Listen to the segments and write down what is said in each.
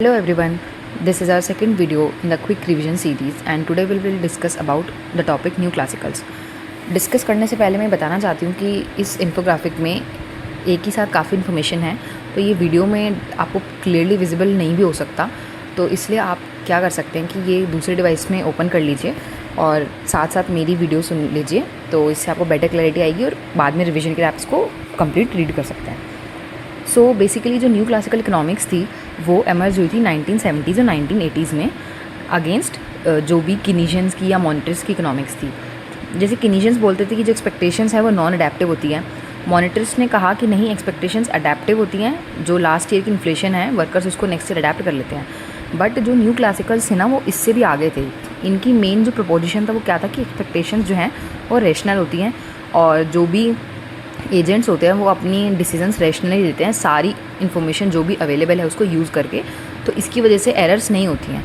Hello everyone, this is our second video in the quick revision series and today we will discuss about the topic new classicals. Discuss करने से पहले मैं बताना चाहती हूँ कि इस इन्फोग्राफिक में एक ही साथ काफ़ी इन्फॉर्मेशन है, तो ये वीडियो में आपको क्लियरली विजिबल नहीं भी हो सकता, तो इसलिए आप क्या कर सकते हैं कि ये दूसरे डिवाइस में ओपन कर लीजिए और साथ साथ मेरी वीडियो सुन लीजिए, तो इससे आपको बेटर क्लैरिटी आएगी और बाद में रिविजन के रैप्स को कंप्लीट रीड कर सकते हैं। सो बेसिकली जो न्यू क्लासिकल इकोनॉमिक्स थी वो एमर्ज हुई थी 1970s और 1980s में अगेंस्ट जो भी कीनीशियंस की या मॉनिटर्स की इकोनॉमिक्स थी। जैसे कीनीशियंस बोलते थे कि जो एक्सपेक्टेशंस है वो नॉन अडेप्टिव होती हैं, मॉनिटर्स ने कहा कि नहीं, एक्सपेक्टेशंस अडेप्टिव होती हैं, जो लास्ट ईयर की इन्फ्लेशन है वर्कर्स उसको नेक्स्ट ईयर अडेप्ट कर लेते हैं। बट जो न्यू क्लासिकल्स थे ना वो इससे भी आगे थे। इनकी मेन जो प्रपोजिशन था वो क्या था कि एक्सपेक्टेशंस जो हैं वो रेशनल होती हैं और जो भी एजेंट्स होते हैं वो अपनी डिसीजंस रैशनली लेते हैं, सारी इन्फॉर्मेशन जो भी अवेलेबल है उसको यूज़ करके, तो इसकी वजह से एरर्स नहीं होती हैं।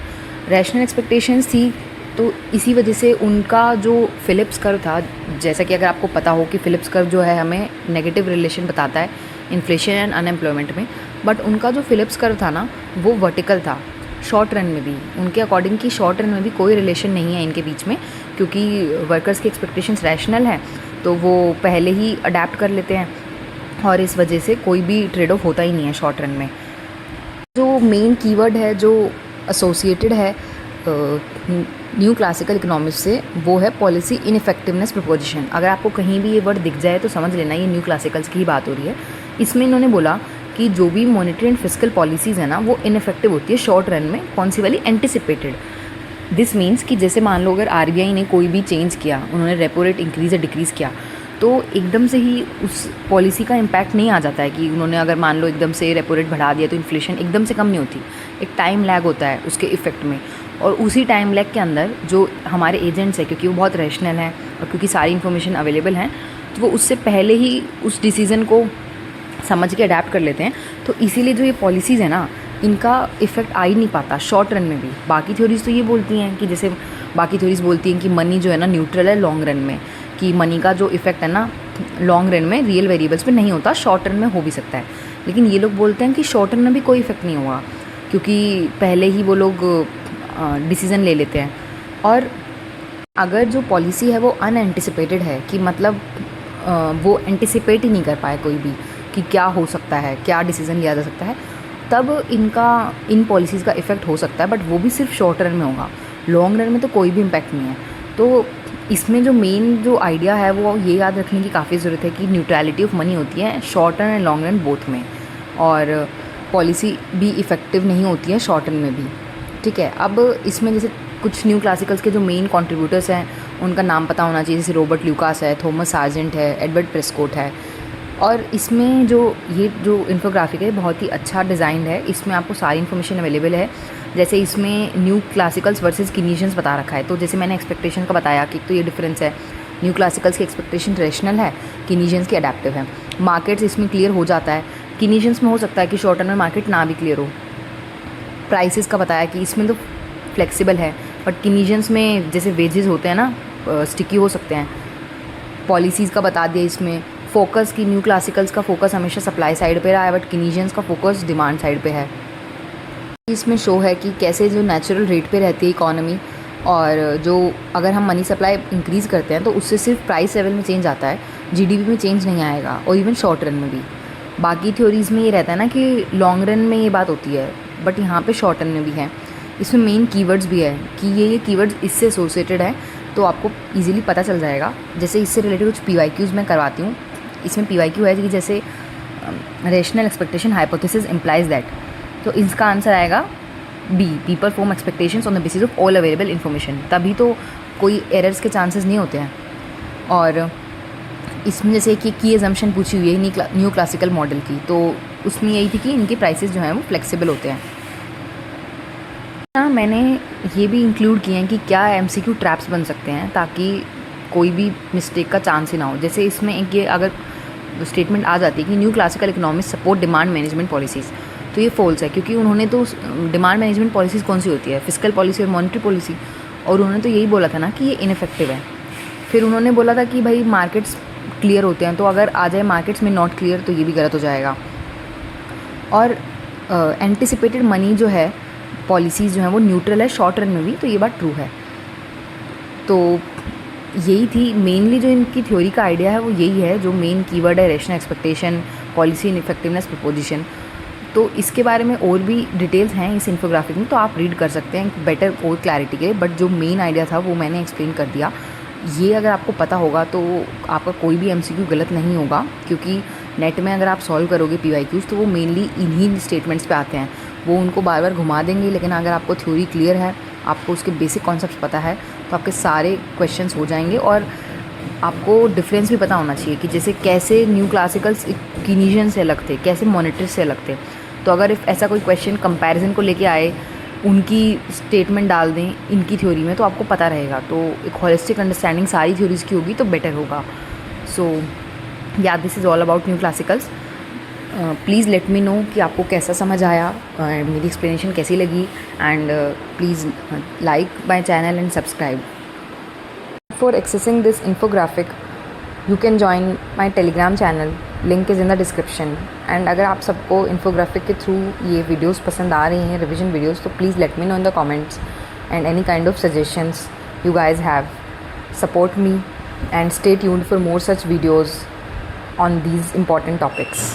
रैशनल एक्सपेक्टेशंस थी तो इसी वजह से उनका जो फिलिप्स कर्व था, जैसा कि अगर आपको पता हो कि फिलिप्स कर्व जो है हमें नेगेटिव रिलेशन बताता है इन्फ्लेशन एंड अनएम्प्लॉयमेंट में, बट उनका जो फिलिप्स कर्व था ना वो वर्टिकल था। शॉर्ट रन में भी उनके अकॉर्डिंग की शॉर्ट रन में भी कोई रिलेशन नहीं है इनके बीच में, क्योंकि वर्कर्स की एक्सपेक्टेशंस रैशनल है तो वो पहले ही अडेप्ट कर लेते हैं और इस वजह से कोई भी ट्रेड ऑफ होता ही नहीं है शॉर्ट रन में। जो मेन कीवर्ड है जो एसोसिएटेड है न्यू क्लासिकल इकोनॉमिक्स से वो है पॉलिसी इनइफेक्टिवनेस प्रपोजिशन। अगर आपको कहीं भी ये वर्ड दिख जाए तो समझ लेना ये न्यू क्लासिकल्स की ही बात हो रही है। इसमें इन्होंने बोला कि जो भी मॉनेटरी एंड फिस्कल पॉलिसीज़ है ना वो इनइफेक्टिव होती है शॉर्ट रन में, कौन सी वाली, एंटिसिपेटेड। दिस मीन्स कि जैसे मान लो अगर आरबीआई ने कोई भी चेंज किया, उन्होंने रेपो रेट इंक्रीज़ या डिक्रीज़ किया, तो एकदम से ही उस पॉलिसी का इम्पैक्ट नहीं आ जाता है कि उन्होंने अगर मान लो एकदम से रेपो रेट बढ़ा दिया तो इन्फ्लेशन एकदम से कम नहीं होती। एक टाइम लैग होता है उसके इफ़ेक्ट में, और उसी टाइम लैग के अंदर जो हमारे एजेंट्स हैं, क्योंकि वो बहुत रैशनल हैं और क्योंकि सारी इन्फॉर्मेशन अवेलेबल हैं, तो वो उससे पहले ही उस डिसीज़न को समझ के अडेप्ट कर लेते हैं। तो इसीलिए जो ये पॉलिसीज़ है ना इनका इफ़ेक्ट आ ही नहीं पाता शॉर्ट रन में भी। बाकी थ्योरीज तो ये बोलती हैं कि जैसे बाकी थ्योरीज बोलती हैं कि मनी जो है ना न्यूट्रल है लॉन्ग रन में, कि मनी का जो इफ़ेक्ट है ना लॉन्ग रन में रियल वेरिएबल्स पे नहीं होता, शॉर्ट रन में हो भी सकता है। लेकिन ये लोग बोलते हैं कि शॉर्ट रन में भी कोई इफ़ेक्ट नहीं होगा क्योंकि पहले ही वो लोग डिसीज़न ले लेते हैं। और अगर जो पॉलिसी है वो अनएंटिसिपेटेड है कि मतलब वो एंटिसिपेट ही नहीं कर पाए कोई भी कि क्या हो सकता है, क्या डिसीज़न लिया जा सकता है, तब इन पॉलिसीज़ का इफ़ेक्ट हो सकता है, बट वो भी सिर्फ शॉर्ट रन में होगा। लॉन्ग रन में तो कोई भी इम्पैक्ट नहीं है। तो इसमें जो मेन जो आइडिया है वो ये याद रखने की काफ़ी ज़रूरत है कि न्यूट्रलिटी ऑफ मनी होती है short run and long run both में, और पॉलिसी भी इफ़ेक्टिव नहीं होती है शॉर्ट रन में भी। ठीक है, अब इसमें जैसे कुछ न्यू क्लासिकल्स के जो मेन कॉन्ट्रीब्यूटर्स हैं उनका नाम पता होना चाहिए, जैसे रॉबर्ट ल्यूकास है, थॉमस सार्जेंट है, एडवर्ड प्रेस्कोट है। और इसमें जो इन्फोग्राफिक है बहुत ही अच्छा डिज़ाइन है, इसमें आपको सारी इन्फॉर्मेशन अवेलेबल है। जैसे इसमें न्यू क्लासिकल्स वर्सेस कीनीशियंस बता रखा है, तो जैसे मैंने एक्सपेक्टेशन का बताया कि तो ये डिफरेंस है, न्यू क्लासिकल्स की एक्सपेक्टेशन रेशनल है, कीनीशियंस की अडेप्टिव है। मार्केट्स इसमें क्लियर हो जाता है, कीनीशियंस में हो सकता है कि शॉर्ट टर्म में मार्केट ना भी क्लियर हो। प्राइसेस का बताया कि इसमें तो फ्लेक्सिबल है, बट कीनीशियंस में जैसे वेजेस होते हैं ना स्टिकी हो सकते हैं। पॉलिसीज़ का बता दिया इसमें, फोकस की न्यू क्लासिकल्स का फोकस हमेशा सप्लाई साइड पे रहा है, बट कीनीशियंस का फोकस डिमांड साइड पे है। इसमें शो है कि कैसे जो नेचुरल रेट पे रहती है इकोनॉमी, और जो अगर हम मनी सप्लाई इंक्रीज़ करते हैं तो उससे सिर्फ प्राइस लेवल में चेंज आता है, जीडीपी में चेंज नहीं आएगा, और इवन शॉर्ट रन में भी। बाकी थ्योरीज़ में ये रहता है ना कि लॉन्ग रन में ये बात होती है, बट यहाँ पे शॉर्ट रन में भी है। इसमें मेन कीवर्ड्स भी है कि ये कीवर्ड्स इससे एसोसिएटेड है, तो आपको इजीली पता चल जाएगा। जैसे इससे रिलेटेड कुछ पीवाईक्यूज़ मैं करवाती हूँ। इसमें पीवाईक्यू है कि जैसे rational expectation hypothesis implies that, तो इसका आंसर आएगा b, people form expectations on the basis of all available information, तभी तो कोई एरर्स के चांसेस नहीं होते हैं। और इसमें जैसे कि की एजम्पशन पूछी हुई है न्यू क्लासिकल मॉडल की, तो उसमें यही थी कि इनके प्राइसेस जो हैं वो फ्लेक्सिबल होते हैं। मैंने ये भी इंक्लूड किए हैं कि क्या एमसीक्यू ट्रैप्स बन सकते हैं ताकि कोई भी मिस्टेक का चांस ही ना हो। जैसे इसमें एक ये अगर स्टेटमेंट आ जाती है कि new classical economics support demand management policies, तो ये फॉल्स है, क्योंकि उन्होंने तो डिमांड मैनेजमेंट पॉलिसीज़ कौन सी होती है, फिस्कल पॉलिसी और मॉनेटरी पॉलिसी, और उन्होंने तो यही बोला था ना कि ये इनइफेक्टिव है। फिर उन्होंने बोला था कि भाई मार्केट्स क्लियर होते हैं, तो अगर आ जाए मार्केट्स में नॉट क्लियर तो ये भी गलत हो जाएगा। और एंटिसिपेटेड मनी जो है पॉलिसीज़ जो हैं वो न्यूट्रल है शॉर्ट रन में भी, तो ये बात ट्रू है। तो यही थी मेनली जो इनकी थ्योरी का आइडिया है, वो यही है। जो मेन कीवर्ड है rational expectation, policy in effectiveness, preposition. तो इसके बारे में और भी डिटेल्स हैं इस इन्फोग्राफिक में, तो आप रीड कर सकते हैं बेटर और क्लैरिटी के लिए। बट जो मेन आइडिया था वो मैंने एक्सप्लेन कर दिया। ये अगर आपको पता होगा तो आपका कोई भी MCQ गलत नहीं होगा, क्योंकि नेट में अगर आप सॉल्व करोगे PYQs तो वो मेनली इन्हीं स्टेटमेंट्स पे आते हैं। वो उनको बार बार घुमा देंगे, लेकिन अगर आपको थ्योरी क्लियर है, आपको उसके बेसिक कॉन्सेप्ट्स पता है, तो आपके सारे क्वेश्चंस हो जाएंगे। और आपको डिफरेंस भी पता होना चाहिए कि जैसे कैसे न्यू क्लासिकल्स कीनीशियन से अलग थे, कैसे मोनेट्रिस्ट से अलग थे। तो अगर इफ ऐसा कोई क्वेश्चन कंपैरिजन को लेके आए, उनकी स्टेटमेंट डाल दें इनकी थ्योरी में, तो आपको पता रहेगा। तो एक होलिस्टिक अंडरस्टैंडिंग सारी थ्योरीज़ की होगी तो बेटर होगा। सो या this is all about new classicals. Please let me know कि आपको कैसा समझ आया, मेरी एक्सप्लेनेशन कैसी लगी। And please like my channel and subscribe. For accessing this infographic you can join my Telegram channel, link is in the description. And अगर आप सबको इन्फोग्राफिक के थ्रू ये वीडियोस पसंद आ रही हैं, रिविजन वीडियोस, तो please let me know in the comments and any kind of suggestions you guys have. Support me and stay tuned for more such videos on these important topics.